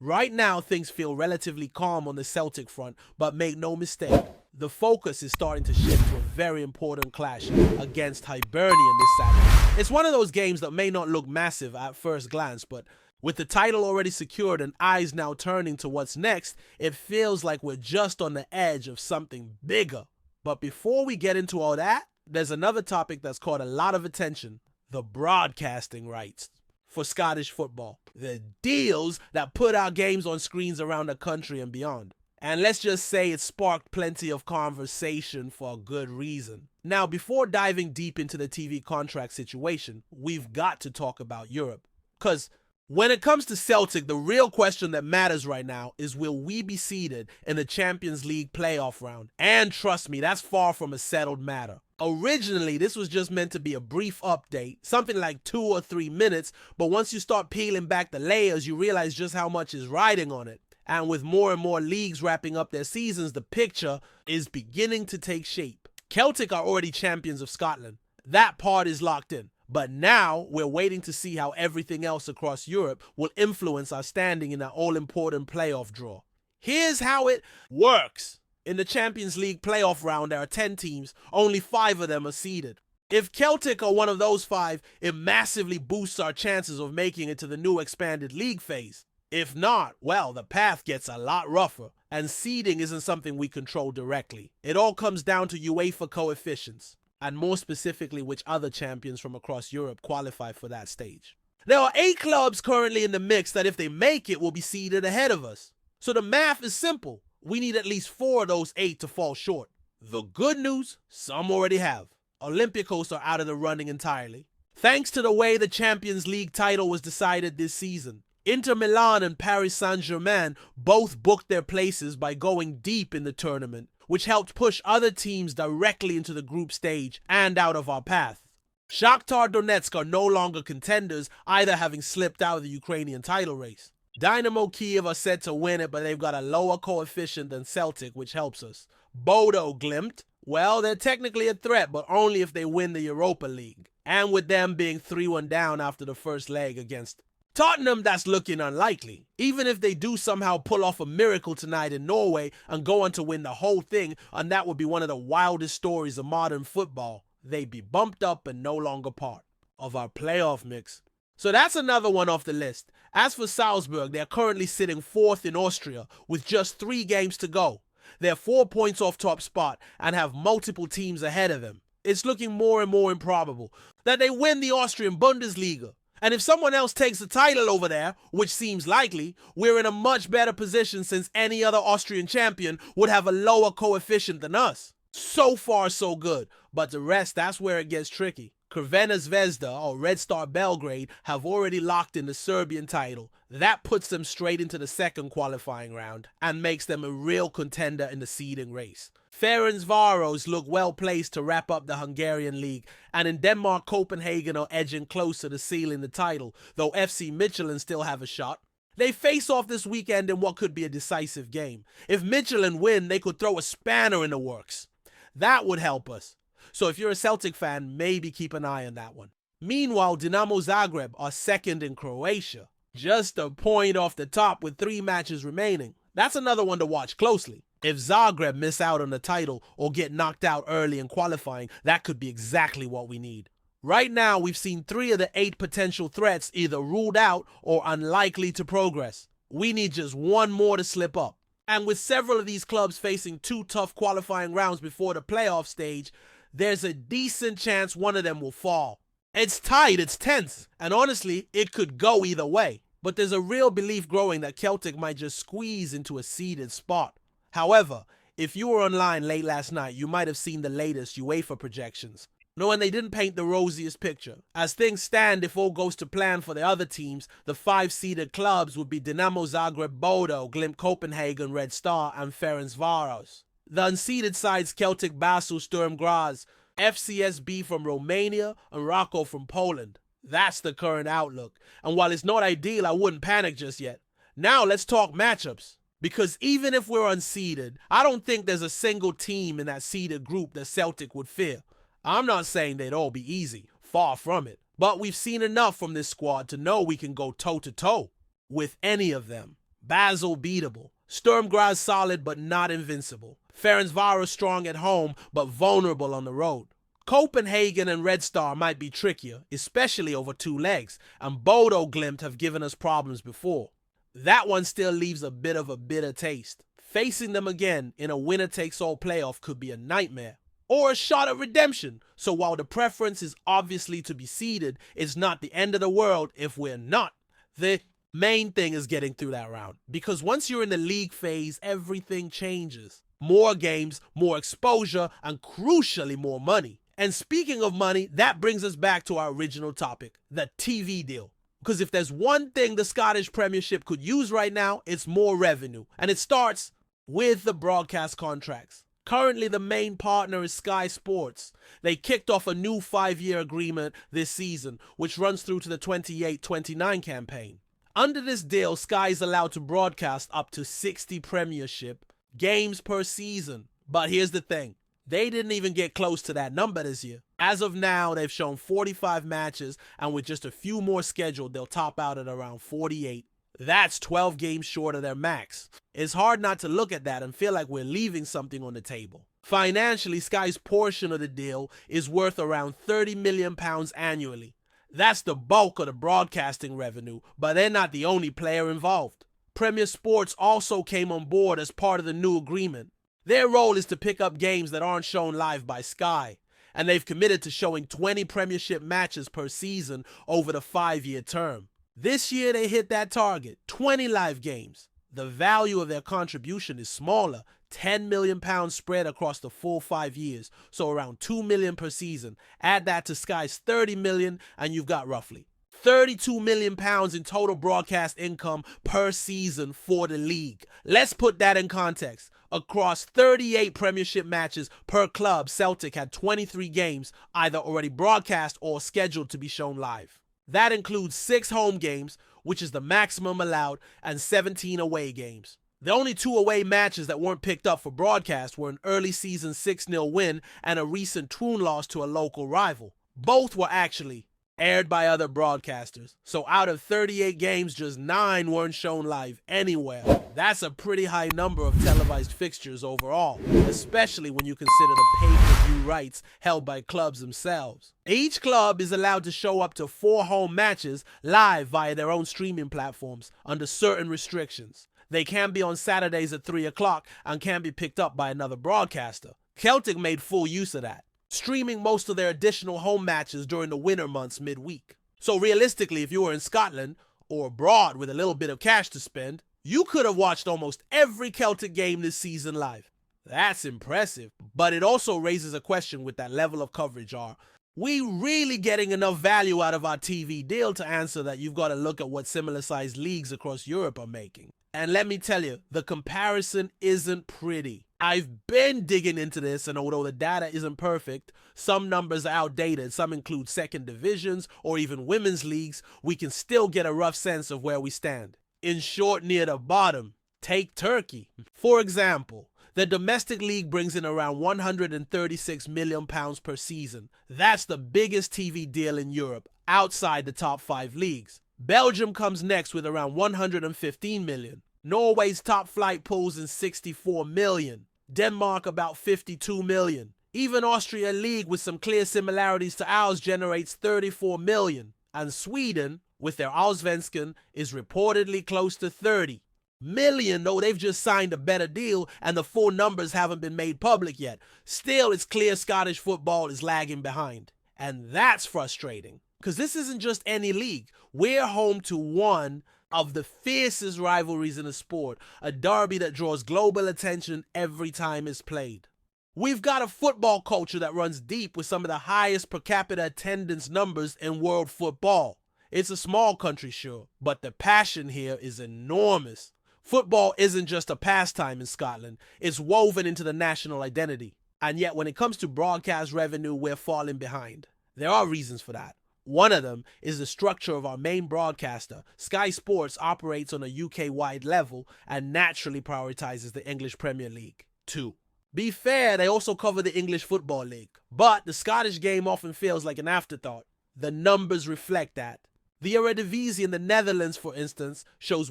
Right now, things feel relatively calm on the Celtic front, but make no mistake, the focus is starting to shift to a very important clash against Hibernian this Saturday. It's one of those games that may not look massive at first glance, but with the title already secured and eyes now turning to what's next, it feels like we're just on the edge of something bigger. But before we get into all that, there's another topic that's caught a lot of attention: the broadcasting rights for Scottish football. The deals that put our games on screens around the country and beyond. And let's just say it sparked plenty of conversation for a good reason. Now, before diving deep into the TV contract situation, we've got to talk about Europe. Because when it comes to Celtic, the real question that matters right now is, will we be seeded in the Champions League playoff round? And trust me, that's far from a settled matter. Originally, this was just meant to be a brief update, something like 2 or 3 minutes, but once you start peeling back the layers, you realize just how much is riding on it. And with more and more leagues wrapping up their seasons, the picture is beginning to take shape. Celtic are already champions of Scotland. That part is locked in. But now we're waiting to see how everything else across Europe will influence our standing in that all-important playoff draw. Here's how it works. In the Champions League playoff round, there are 10 teams. Only 5 of them are seeded. If Celtic are one of those 5, it massively boosts our chances of making it to the new expanded league phase. If not, well, the path gets a lot rougher, and seeding isn't something we control directly. It all comes down to UEFA coefficients, and more specifically which other champions from across Europe qualify for that stage. There are 8 clubs currently in the mix that if they make it will be seeded ahead of us. So the math is simple. We need at least 4 of those 8 to fall short. The good news, some already have. Olympiacos are out of the running entirely. Thanks to the way the Champions League title was decided this season, Inter Milan and Paris Saint-Germain both booked their places by going deep in the tournament, which helped push other teams directly into the group stage and out of our path. Shakhtar Donetsk are no longer contenders, either having slipped out of the Ukrainian title race. Dynamo Kiev are set to win it, but they've got a lower coefficient than Celtic, which helps us. Bodo Glimt, well, they're technically a threat, but only if they win the Europa League. And with them being 3-1 down after the first leg against Tottenham, that's looking unlikely. Even if they do somehow pull off a miracle tonight in Norway and go on to win the whole thing, and that would be one of the wildest stories of modern football, they'd be bumped up and no longer part of our playoff mix. So that's another one off the list. As for Salzburg, they're currently sitting 4th in Austria with just 3 games to go. They're 4 points off top spot and have multiple teams ahead of them. It's looking more and more improbable that they win the Austrian Bundesliga. And if someone else takes the title over there, which seems likely, we're in a much better position since any other Austrian champion would have a lower coefficient than us. So far, so good. But the rest, that's where it gets tricky. Crvena Zvezda, or Red Star Belgrade, have already locked in the Serbian title. That puts them straight into the second qualifying round and makes them a real contender in the seeding race. Ferencváros look well placed to wrap up the Hungarian league, and in Denmark, Copenhagen are edging closer to sealing the title, though FC Midtjylland still have a shot. They face off this weekend in what could be a decisive game. If Midtjylland win, they could throw a spanner in the works. That would help us. So if you're a Celtic fan, maybe keep an eye on that one. Meanwhile, Dinamo Zagreb are second in Croatia, just a point off the top with 3 matches remaining. That's another one to watch closely. If Zagreb miss out on the title or get knocked out early in qualifying, that could be exactly what we need. Right now, we've seen 3 of the 8 potential threats either ruled out or unlikely to progress. We need just 1 more to slip up. And with several of these clubs facing 2 tough qualifying rounds before the playoff stage, there's a decent chance one of them will fall. It's tight, it's tense, and honestly, it could go either way. But there's a real belief growing that Celtic might just squeeze into a seeded spot. However, if you were online late last night, you might have seen the latest UEFA projections. No, and they didn't paint the rosiest picture. As things stand, if all goes to plan for the other teams, the 5-seeded clubs would be Dinamo Zagreb, Bodo, Glimt Copenhagen, Red Star, and Ferencváros. The unseeded sides Celtic Basel, Sturm Graz, FCSB from Romania, and Rako from Poland. That's the current outlook. And while it's not ideal, I wouldn't panic just yet. Now let's talk matchups. Because even if we're unseeded, I don't think there's a single team in that seeded group that Celtic would fear. I'm not saying they'd all be easy, far from it. But we've seen enough from this squad to know we can go toe-to-toe with any of them. Basel beatable. Sturm Graz solid but not invincible. Ferencváros strong at home but vulnerable on the road. Copenhagen and Red Star might be trickier, especially over two legs, and Bodo Glimt have given us problems before. That one still leaves a bit of a bitter taste. Facing them again in a winner-takes-all playoff could be a nightmare. Or a shot at redemption, so while the preference is obviously to be seeded, it's not the end of the world if we're not. The main thing is getting through that round, because once you're in the league phase, everything changes. More games, more exposure, and crucially more money. And speaking of money, that brings us back to our original topic, the TV deal. Because if there's one thing the Scottish Premiership could use right now, it's more revenue. And it starts with the broadcast contracts. Currently, the main partner is Sky Sports. They kicked off a new 5-year agreement this season, which runs through to the 28-29 campaign. Under this deal, Sky is allowed to broadcast up to 60 Premiership games per season. But here's the thing. They didn't even get close to that number this year. As of now, they've shown 45 matches, and with just a few more scheduled, they'll top out at around 48. That's 12 games short of their max. It's hard not to look at that and feel like we're leaving something on the table. Financially, Sky's portion of the deal is worth around £30 million annually. That's the bulk of the broadcasting revenue, but they're not the only player involved. Premier Sports also came on board as part of the new agreement. Their role is to pick up games that aren't shown live by Sky, and they've committed to showing 20 Premiership matches per season over the 5-year term. This year they hit that target, 20 live games. The value of their contribution is smaller, £10 million spread across the full 5 years, so around $2 million per season. Add that to Sky's $30 million and you've got roughly £32 million in total broadcast income per season for the league. Let's put that in context. Across 38 Premiership matches per club, Celtic had 23 games either already broadcast or scheduled to be shown live. That includes 6 home games, which is the maximum allowed, and 17 away games. The only 2 away matches that weren't picked up for broadcast were an early season 6-0 win and a recent Troon loss to a local rival. Both were actually aired by other broadcasters. So out of 38 games, just 9 weren't shown live anywhere. That's a pretty high number of televised fixtures overall, especially when you consider the pay-per-view rights held by clubs themselves. Each club is allowed to show up to 4 home matches live via their own streaming platforms under certain restrictions. They can be on Saturdays at 3 o'clock and can be picked up by another broadcaster. Celtic made full use of that, streaming most of their additional home matches during the winter months midweek. So realistically, if you were in Scotland or abroad with a little bit of cash to spend, you could have watched almost every Celtic game this season live. That's impressive, but it also raises a question with that level of coverage. Are we really getting enough value out of our TV deal? To answer that, you've got to look at what similar sized leagues across Europe are making. And let me tell you, the comparison isn't pretty. I've been digging into this, and although the data isn't perfect, some numbers are outdated, some include second divisions or even women's leagues, we can still get a rough sense of where we stand. In short, near the bottom, take Turkey. For example, the domestic league brings in around £136 million per season. That's the biggest TV deal in Europe, outside the top 5 leagues. Belgium comes next with around $115 million. Norway's top flight pulls in $64 million. Denmark about $52 million. Even Austria League, with some clear similarities to ours, generates $34 million. And Sweden, with their Allsvenskan, is reportedly close to $30 million, though they've just signed a better deal and the full numbers haven't been made public yet. Still, it's clear Scottish football is lagging behind. And that's frustrating, because this isn't just any league. We're home to one of the fiercest rivalries in the sport, a derby that draws global attention every time it's played. We've got a football culture that runs deep with some of the highest per capita attendance numbers in world football. It's a small country, sure, but the passion here is enormous. Football isn't just a pastime in Scotland, it's woven into the national identity. And yet when it comes to broadcast revenue, we're falling behind. There are reasons for that. One of them is the structure of our main broadcaster. Sky Sports operates on a UK-wide level and naturally prioritizes the English Premier League. 2. Be fair, they also cover the English Football League, but the Scottish game often feels like an afterthought. The numbers reflect that. The Eredivisie in the Netherlands, for instance, shows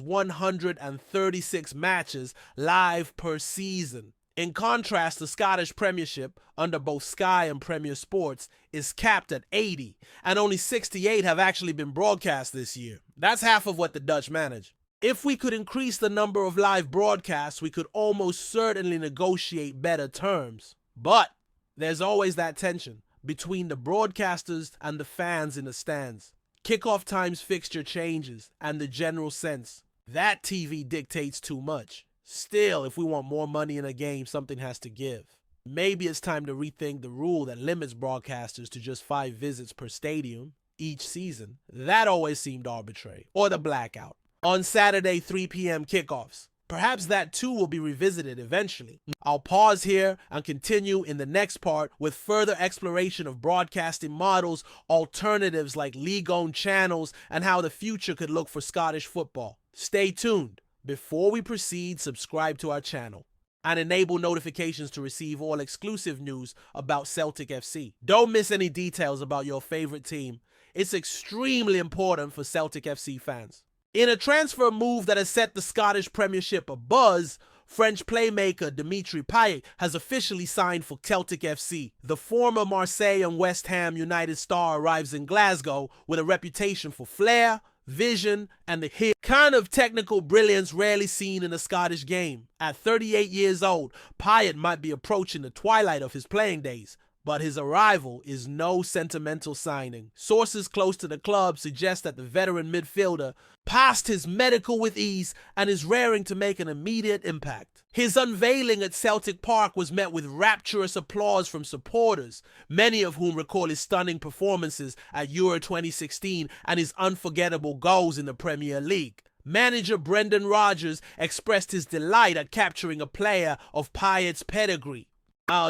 136 matches live per season. In contrast, the Scottish Premiership, under both Sky and Premier Sports, is capped at 80, and only 68 have actually been broadcast this year. That's half of what the Dutch manage. If we could increase the number of live broadcasts, we could almost certainly negotiate better terms. But there's always that tension between the broadcasters and the fans in the stands. Kickoff times fixture changes, and the general sense that TV dictates too much. Still, if we want more money in a game, something has to give. Maybe it's time to rethink the rule that limits broadcasters to just 5 visits per stadium each season. That always seemed arbitrary. Or the blackout. On Saturday 3 p.m. kickoffs. Perhaps that too will be revisited eventually. I'll pause here and continue in the next part with further exploration of broadcasting models, alternatives like league-owned channels, and how the future could look for Scottish football. Stay tuned. Before we proceed, subscribe to our channel and enable notifications to receive all exclusive news about Celtic FC. Don't miss any details about your favorite team. It's extremely important for Celtic FC fans. In a transfer move that has set the Scottish Premiership abuzz, French playmaker Dimitri Payet has officially signed for Celtic FC. The former Marseille and West Ham United star arrives in Glasgow with a reputation for flair, vision, and the kind of technical brilliance rarely seen in a Scottish game. At 38 years old, Payet might be approaching the twilight of his playing days, but his arrival is no sentimental signing. Sources close to the club suggest that the veteran midfielder passed his medical with ease and is raring to make an immediate impact. His unveiling at Celtic Park was met with rapturous applause from supporters, many of whom recall his stunning performances at Euro 2016 and his unforgettable goals in the Premier League. Manager Brendan Rodgers expressed his delight at capturing a player of Payet's pedigree.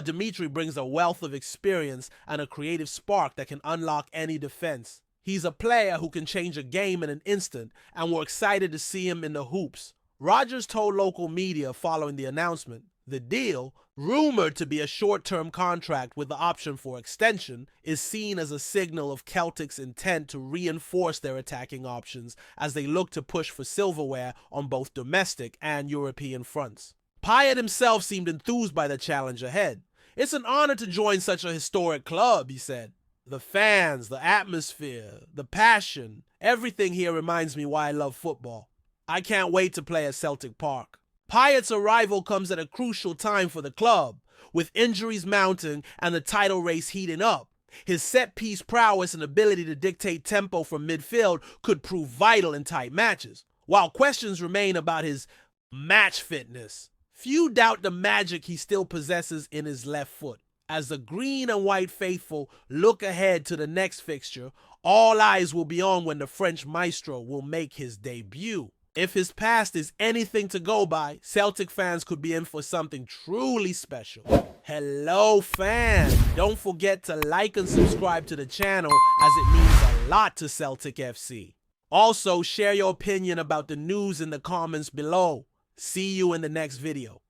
Dimitri brings a wealth of experience and a creative spark that can unlock any defense. He's a player who can change a game in an instant, and we're excited to see him in the hoops. Rodgers told local media following the announcement, the deal, rumored to be a short-term contract with the option for extension, is seen as a signal of Celtic's intent to reinforce their attacking options as they look to push for silverware on both domestic and European fronts. Payet himself seemed enthused by the challenge ahead. It's an honor to join such a historic club, he said. The fans, the atmosphere, the passion, everything here reminds me why I love football. I can't wait to play at Celtic Park. Payet's arrival comes at a crucial time for the club, with injuries mounting and the title race heating up. His set-piece prowess and ability to dictate tempo from midfield could prove vital in tight matches, while questions remain about his match fitness. Few doubt the magic he still possesses in his left foot. As the green and white faithful look ahead to the next fixture, all eyes will be on when the French maestro will make his debut. If his past is anything to go by, Celtic fans could be in for something truly special. Hello fans! Don't forget to like and subscribe to the channel as it means a lot to Celtic FC. Also, share your opinion about the news in the comments below. See you in the next video.